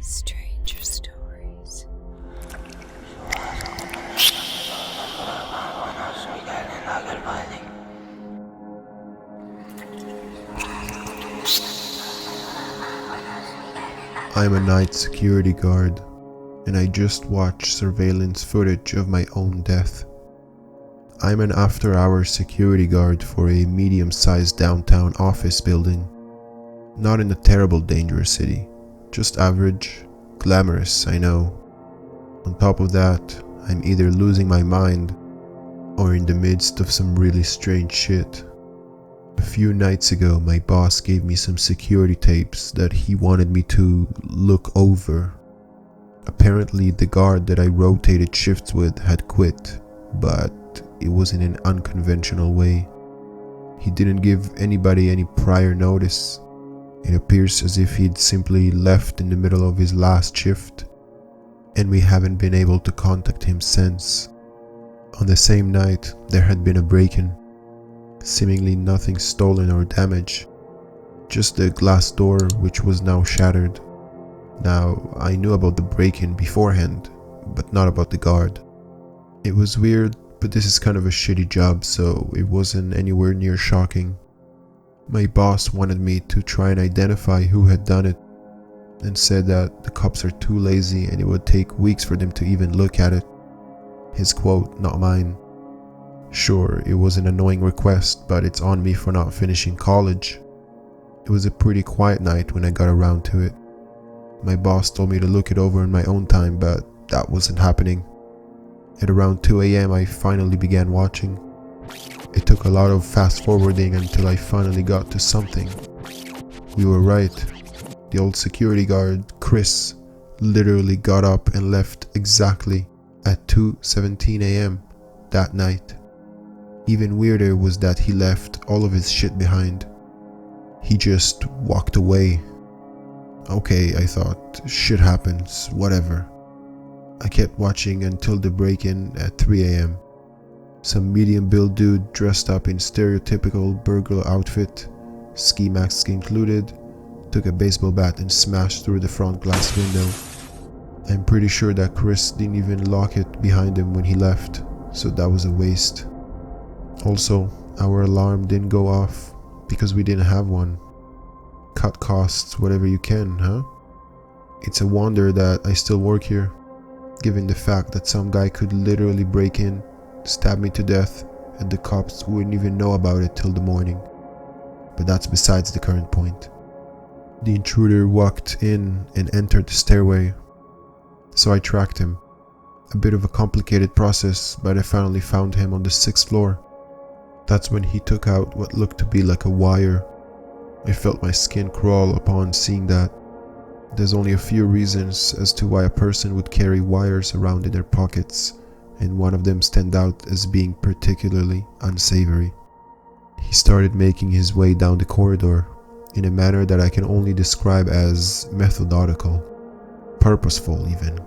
Stranger Stories. I'm a night security guard, and I just watched surveillance footage of my own death. I'm an after-hours security guard for a medium-sized downtown office building. Not in a terrible dangerous city, just average, glamorous, I know. On top of that, I'm either losing my mind or in the midst of some really strange shit. A few nights ago, my boss gave me some security tapes that he wanted me to look over. Apparently, the guard that I rotated shifts with had quit, but it was in an unconventional way. He didn't give anybody any prior notice. It appears as if he'd simply left in the middle of his last shift, and we haven't been able to contact him since. On the same night, there had been a break-in. Seemingly nothing stolen or damaged, just the glass door which was now shattered. Now, I knew about the break-in beforehand, but not about the guard. It was weird, but this is kind of a shitty job, so it wasn't anywhere near shocking. My boss wanted me to try and identify who had done it, and said that the cops are too lazy and it would take weeks for them to even look at it. His quote, not mine. Sure, it was an annoying request, but it's on me for not finishing college. It was a pretty quiet night when I got around to it. My boss told me to look it over in my own time, but that wasn't happening. At around 2 a.m. I finally began watching. It took a lot of fast forwarding until I finally got to something. We were right. The old security guard, Chris, literally got up and left exactly at 2:17 a.m. that night. Even weirder was that he left all of his shit behind. He just walked away. Okay, I thought, shit happens, whatever. I kept watching until the break-in at 3 a.m. Some medium-built dude dressed up in stereotypical burglar outfit, ski mask included, took a baseball bat and smashed through the front glass window. I'm pretty sure that Chris didn't even lock it behind him when he left, so that was a waste. Also, our alarm didn't go off because we didn't have one. Cut costs whatever you can, huh? It's a wonder that I still work here, given the fact that some guy could literally break in, stab me to death, and the cops wouldn't even know about it till the morning. But that's besides the current point. The intruder walked in and entered the stairway, so I tracked him. A bit of a complicated process, but I finally found him on the 6th floor. That's when he took out what looked to be like a wire. I felt my skin crawl upon seeing that. There's only a few reasons as to why a person would carry wires around in their pockets, and one of them stand out as being particularly unsavory. He started making his way down the corridor in a manner that I can only describe as methodical, purposeful even,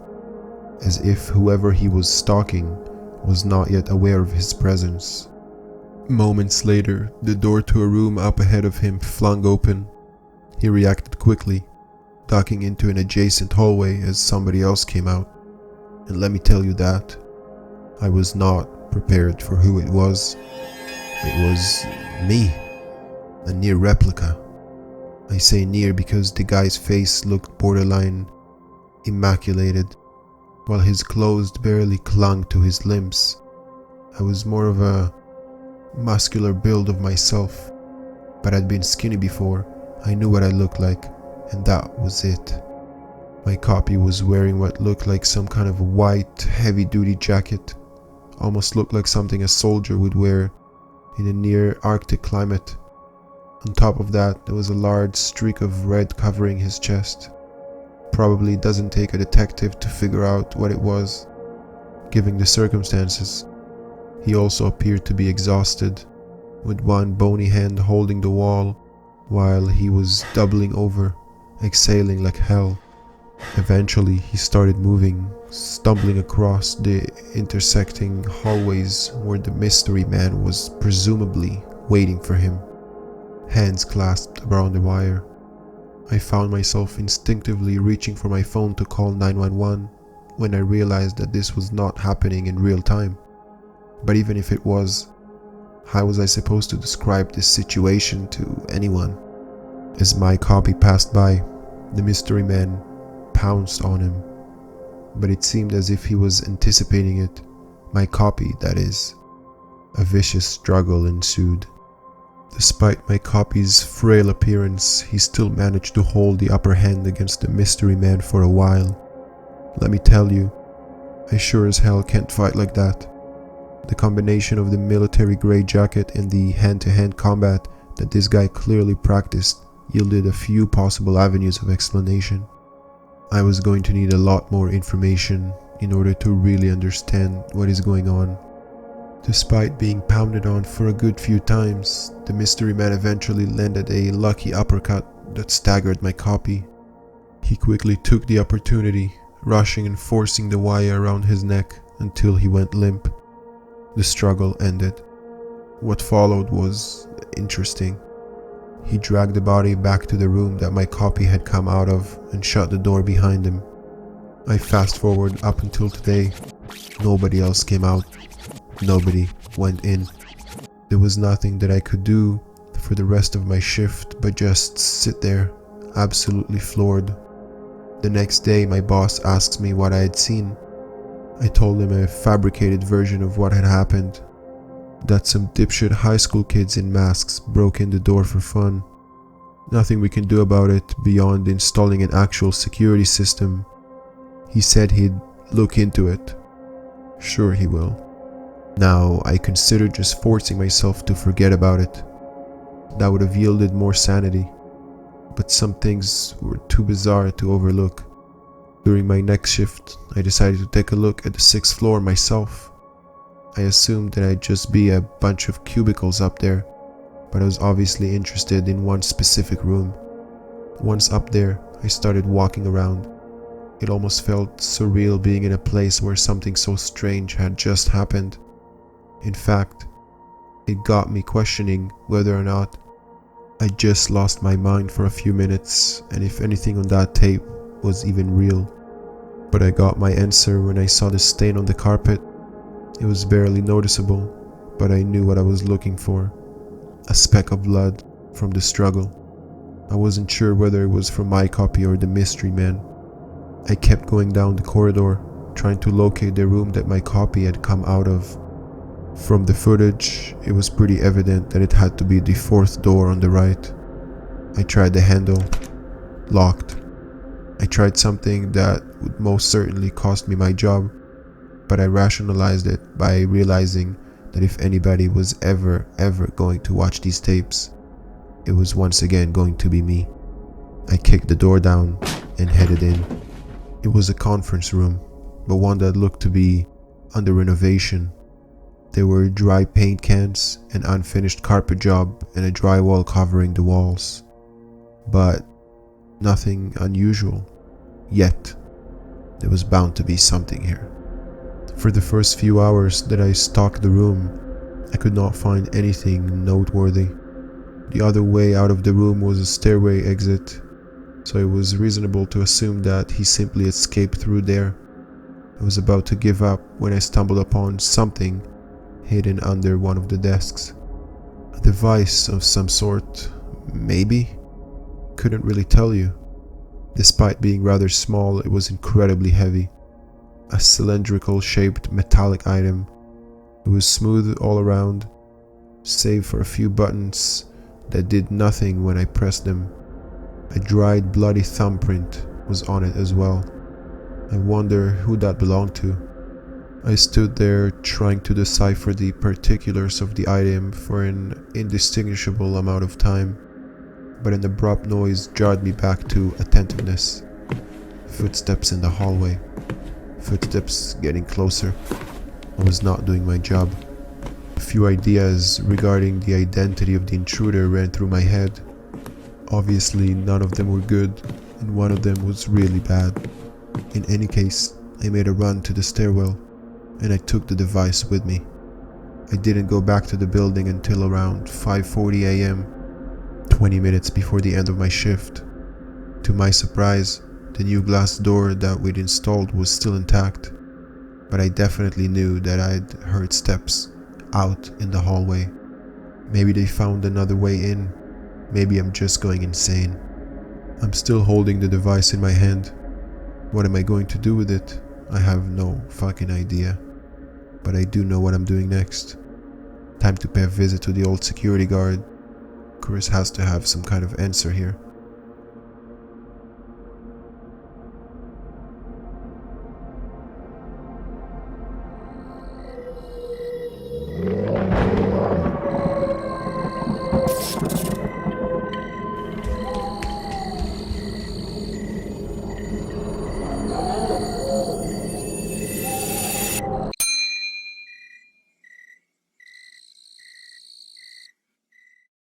as if whoever he was stalking was not yet aware of his presence. Moments later, the door to a room up ahead of him flung open. He reacted quickly, ducking into an adjacent hallway as somebody else came out. And let me tell you that I was not prepared for who it was. It was me, a near replica. I say near because the guy's face looked borderline immaculated, while his clothes barely clung to his limbs. I was more of a muscular build of myself, but I'd been skinny before. I knew what I looked like, and that was it. My copy was wearing what looked like some kind of white, heavy-duty jacket. Almost looked like something a soldier would wear in a near Arctic climate. On top of that, there was a large streak of red covering his chest. Probably doesn't take a detective to figure out what it was, given the circumstances. He also appeared to be exhausted, with one bony hand holding the wall, while he was doubling over, exhaling like hell. Eventually, he started moving, stumbling across the intersecting hallways where the mystery man was presumably waiting for him. hands clasped around the wire. I found myself instinctively reaching for my phone to call 911 when I realized that this was not happening in real time. But even if it was, how was I supposed to describe this situation to anyone? As my copy passed by, the mystery man pounced on him, but it seemed as if he was anticipating it. My copy, that is. A vicious struggle ensued. Despite my copy's frail appearance, he still managed to hold the upper hand against the mystery man for a while. Let me tell you, I sure as hell can't fight like that. The combination of the military grey jacket and the hand-to-hand combat that this guy clearly practiced yielded a few possible avenues of explanation. I was going to need a lot more information in order to really understand what is going on. Despite being pounded on for a good few times, the mystery man eventually landed a lucky uppercut that staggered my copy. He quickly took the opportunity, rushing and forcing the wire around his neck until he went limp. The struggle ended. What followed was interesting. He dragged the body back to the room that my copy had come out of and shut the door behind him. I fast forward up until today. Nobody else came out. Nobody went in. There was nothing that I could do for the rest of my shift but just sit there, absolutely floored. The next day, my boss asked me what I had seen. I told him a fabricated version of what had happened. That some dipshit high school kids in masks broke in the door for fun. Nothing we can do about it beyond installing an actual security system. He said he'd look into it. Sure he will. Now, I considered just forcing myself to forget about it. That would have yielded more sanity. But some things were too bizarre to overlook. During my next shift, I decided to take a look at the 6th floor myself. I assumed that I'd just be a bunch of cubicles up there, but I was obviously interested in one specific room. Once up there, I started walking around. It almost felt surreal being in a place where something so strange had just happened. In fact, it got me questioning whether or not I just lost my mind for a few minutes and if anything on that tape was even real. But I got my answer when I saw the stain on the carpet. It was barely noticeable, but I knew what I was looking for. A speck of blood from the struggle. I wasn't sure whether it was from my copy or the mystery man. I kept going down the corridor, trying to locate the room that my copy had come out of. From the footage, it was pretty evident that it had to be the 4th door on the right. I tried the handle. Locked. I tried something that would most certainly cost me my job, but I rationalized it by realizing that if anybody was ever going to watch these tapes, it was once again going to be me. I kicked the door down and headed in. It was a conference room, but one that looked to be under renovation. There were dry paint cans, an unfinished carpet job, and a drywall covering the walls. But nothing unusual. Yet, there was bound to be something here. For the first few hours that I stalked the room, I could not find anything noteworthy. The other way out of the room was a stairway exit, so it was reasonable to assume that he simply escaped through there. I was about to give up when I stumbled upon something hidden under one of the desks. A device of some sort, maybe? Couldn't really tell you. Despite being rather small, it was incredibly heavy. A cylindrical shaped metallic item. It was smooth all around, save for a few buttons that did nothing when I pressed them. A dried bloody thumbprint was on it as well. I wonder who that belonged to. I stood there trying to decipher the particulars of the item for an indistinguishable amount of time, but an abrupt noise jarred me back to attentiveness. Footsteps in the hallway. Footsteps getting closer. I was not doing my job. A few ideas regarding the identity of the intruder ran through my head. Obviously, none of them were good, and one of them was really bad. In any case, I made a run to the stairwell, and I took the device with me. I didn't go back to the building until around 5:40 a.m. 20 minutes before the end of my shift. To my surprise, the new glass door that we'd installed was still intact, but I definitely knew that I'd heard steps out in the hallway. Maybe they found another way in. Maybe I'm just going insane. I'm still holding the device in my hand. What am I going to do with it? I have no fucking idea. But I do know what I'm doing next. Time to pay a visit to the old security guard. Chris has to have some kind of answer here.